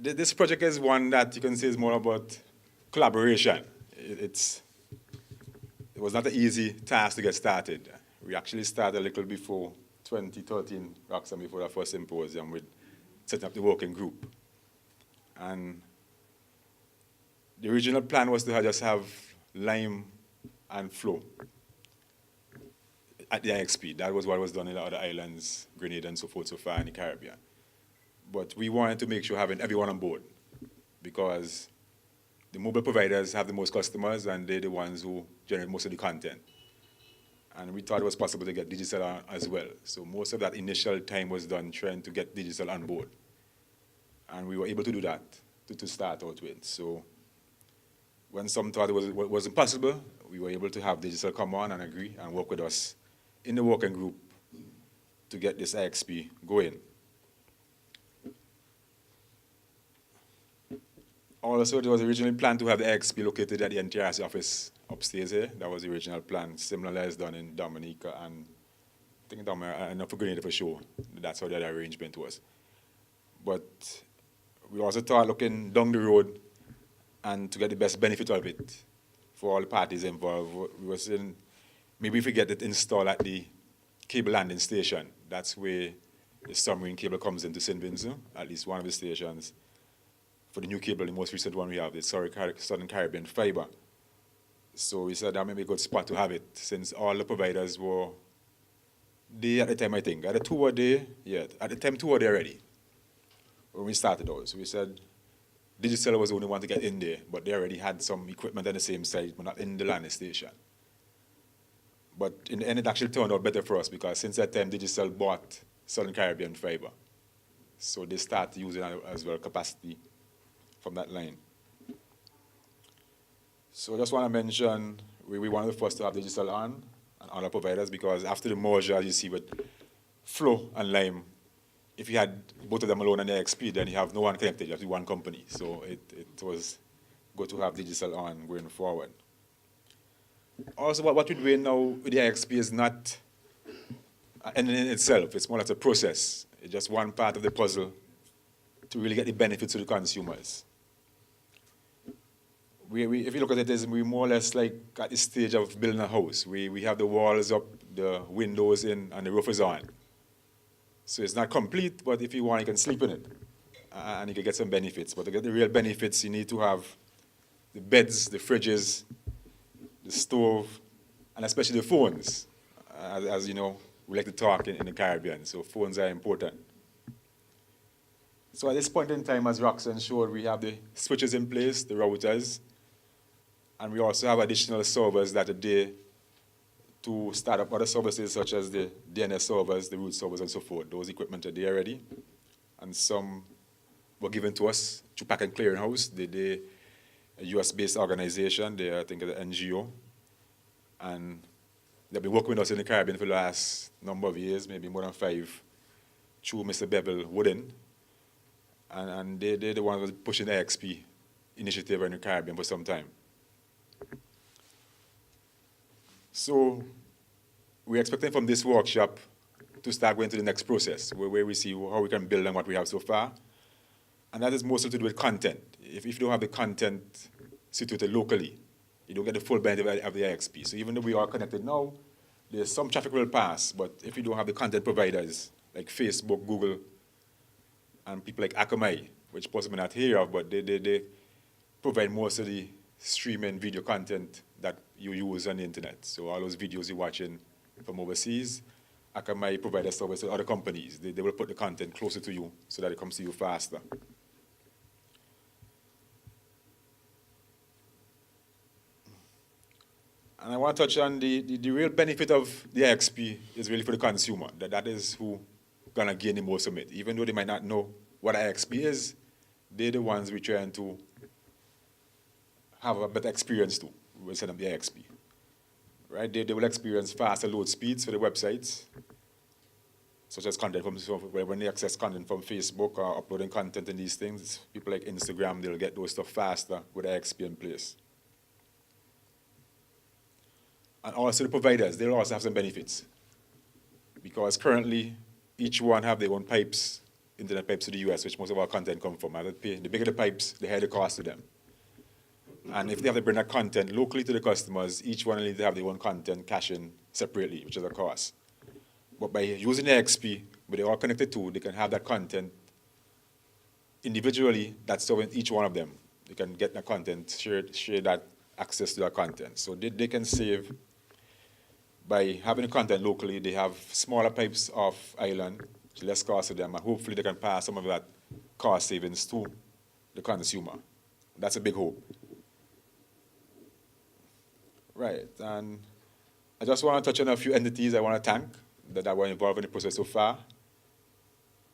This project is one that you can say is more about collaboration. It was not an easy task to get started. We actually started a little before 2013, Roxanne, before our first symposium, with setting up the working group. And the original plan was to just have lime and flow at the IXP. That was what was done in the other islands, Grenadines and so forth, so far in the Caribbean. But we wanted to make sure having everyone on board, because the mobile providers have the most customers and they're the ones who generate most of the content. And we thought it was possible to get digital on as well. So most of that initial time was done trying to get digital on board. And we were able to do that to start out with. So when some thought it wasn't possible, we were able to have digital come on and agree and work with us in the working group to get this IXP going. Also, it was originally planned to have the IXP located at the NTRC office upstairs here. That was the original plan, similar as done in Dominica and I think in Dominica, and not for Grenada for sure. That's how that arrangement was. But we also thought looking down the road and to get the best benefit of it for all the parties involved, we were saying maybe if we get it installed at the cable landing station, that's where the submarine cable comes into St. Vincent, at least one of the stations. For the new cable, the most recent one we have, the Southern Caribbean Fiber. So we said that may be a good spot to have it, since all the providers were there at the time, I think. At the 2 were there, yeah, at the time 2 were there already, when we started out. So we said Digicel was the only one to get in there, but they already had some equipment on the same site, but not in the landing station. But in the end, it actually turned out better for us, because since that time, Digicel bought Southern Caribbean Fiber. So they started using as well capacity from that line. So I just want to mention, we one of the first to have digital on and other providers, because after the merger, as you see with Flow and Lime, if you had both of them alone on the IXP, then you have no one connected, you have to be one company. So it was good to have digital on going forward. Also, what we're doing now with the IXP is not an end in itself, it's more like a process. It's just one part of the puzzle to really get the benefits to the consumers. If you look at it, we're more or less like at the stage of building a house. We have the walls up, the windows in, and the roof is on. So it's not complete, but if you want, you can sleep in it, and you can get some benefits. But to get the real benefits, you need to have the beds, the fridges, the stove, and especially the phones. As you know, we like to talk in the Caribbean, so phones are important. So at this point in time, as Roxanne showed, we have the switches in place, the routers, and we also have additional servers that are there to start up other services such as the DNS servers, the root servers, and so forth. Those equipment are there already, and some were given to us through Pack and Clearinghouse. They're a US-based organization. They're, I think, an NGO, and they've been working with us in the Caribbean for the last number of years, maybe more than 5, through Mr. Bevel Wooden. And they're the ones who are pushing the IXP initiative in the Caribbean for some time. So we're expecting from this workshop to start going to the next process, where we see how we can build on what we have so far. And that is mostly to do with content. If you don't have the content situated locally, you don't get the full benefit of the IXP. So even though we are connected now, there's some traffic will pass, but if you don't have the content providers, like Facebook, Google, and people like Akamai, which possibly not hear of, but they provide most of the streaming video content that you use on the internet. So all those videos you're watching from overseas, Akamai provide a service to other companies. They will put the content closer to you so that it comes to you faster. And I want to touch on the real benefit of the IXP is really for the consumer. That is who going to gain the most from it. Even though they might not know what IXP is, they're the ones we're trying to have a better experience to. We'll set up the IXP. Right? They will experience faster load speeds for the websites, such as content from, when they access content from Facebook or uploading content and these things, people like Instagram, they'll get those stuff faster with IXP in place. And also the providers, they'll also have some benefits. Because currently, each one have their own pipes internet pipes to the US, which most of our content come from. And the bigger the pipes, the higher the cost to them. And if they have to bring that content locally to the customers, each one will need to have their own content caching separately, which is a cost. But by using the IXP, where they're all connected to, they can have that content individually that's serving each one of them. They can get the content, share that access to that content. So they can save, by having the content locally, they have smaller pipes off island, which less cost to them, and hopefully they can pass some of that cost savings to the consumer. That's a big hope. Right, and I just want to touch on a few entities I want to thank that were involved in the process so far.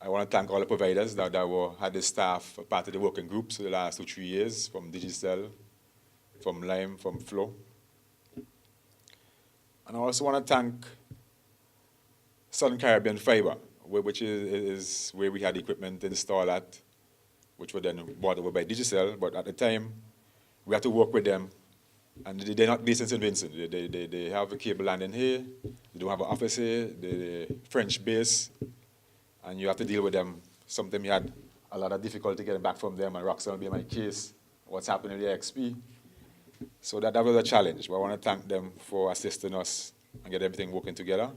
I want to thank all the providers that had the staff part of the working groups for the last 2-3 years, from Digicel, from Lime, from Flow. And I also want to thank Southern Caribbean Fiber, which is where we had the equipment installed at, which were then bought over by Digicel, but at the time, we had to work with them. And they're not based in St. Vincent. They have a cable landing here, they don't have an office here, they're French base, and you have to deal with them. Sometimes you had a lot of difficulty getting back from them, and Roxanne will be in my case, what's happening with the IXP. So that was a challenge, but I want to thank them for assisting us and get everything working together.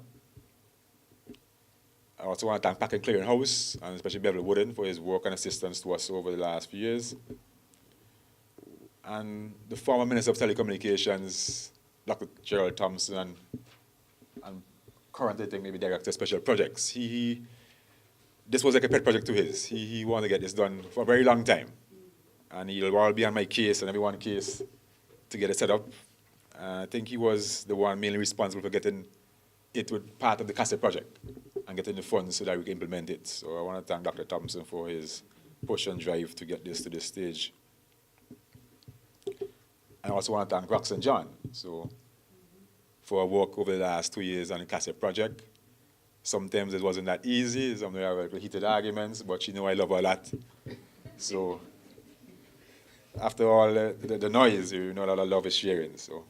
I also want to thank Packet Clearing House, and especially Beverly Wooden, for his work and assistance to us over the last few years. And the former Minister of Telecommunications, Dr. Gerald Thompson, and currently I think maybe Director of Special Projects. This was like a pet project to his. He wanted to get this done for a very long time. And he'll all be on my case and everyone's case to get it set up. I think he was the one mainly responsible for getting it with part of the CARCIP project and getting the funds so that we can implement it. So I want to thank Dr. Thompson for his push and drive to get this to this stage. I also want to thank Roxanne John for her work over the last 2 years on the CARCIP project. Sometimes it wasn't that easy, sometimes we had heated arguments, but she knew I love her a lot. So after all the noise, you know that I love is sharing. So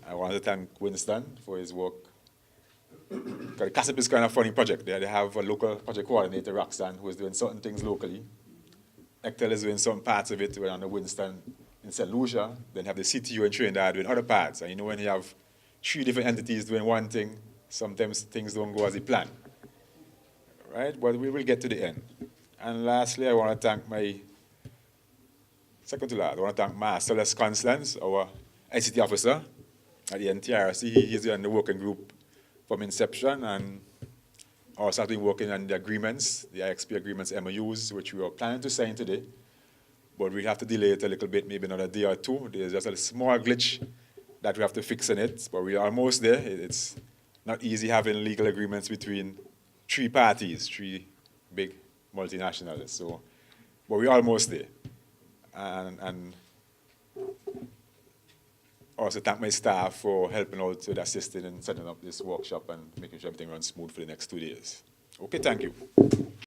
I want to thank Winston for his work. Because CARCIP is kind of a funny project. They have a local project coordinator, Roxanne, who is doing certain things locally. Ectel is doing some parts of it, we're on the Winston in St. Lucia, then have the CTU in Trinidad doing other parts. And you know when you have 3 different entities doing one thing, sometimes things don't go as you plan. Right? But we will get to the end. And lastly, I want to thank second to last, I want to thank Marcellus Constance, our ICT officer at the NTRC. He's in the working group from inception and also has been working on the agreements, the IXP agreements, MOUs, which we are planning to sign today. But we have to delay it a little bit, maybe another day or 2. There's just a small glitch that we have to fix in it, but we are almost there. It's not easy having legal agreements between 3 parties, 3 big multinationals. So, but we're almost there. And also thank my staff for helping out with assisting and setting up this workshop and making sure everything runs smooth for the next 2 days. Okay, thank you.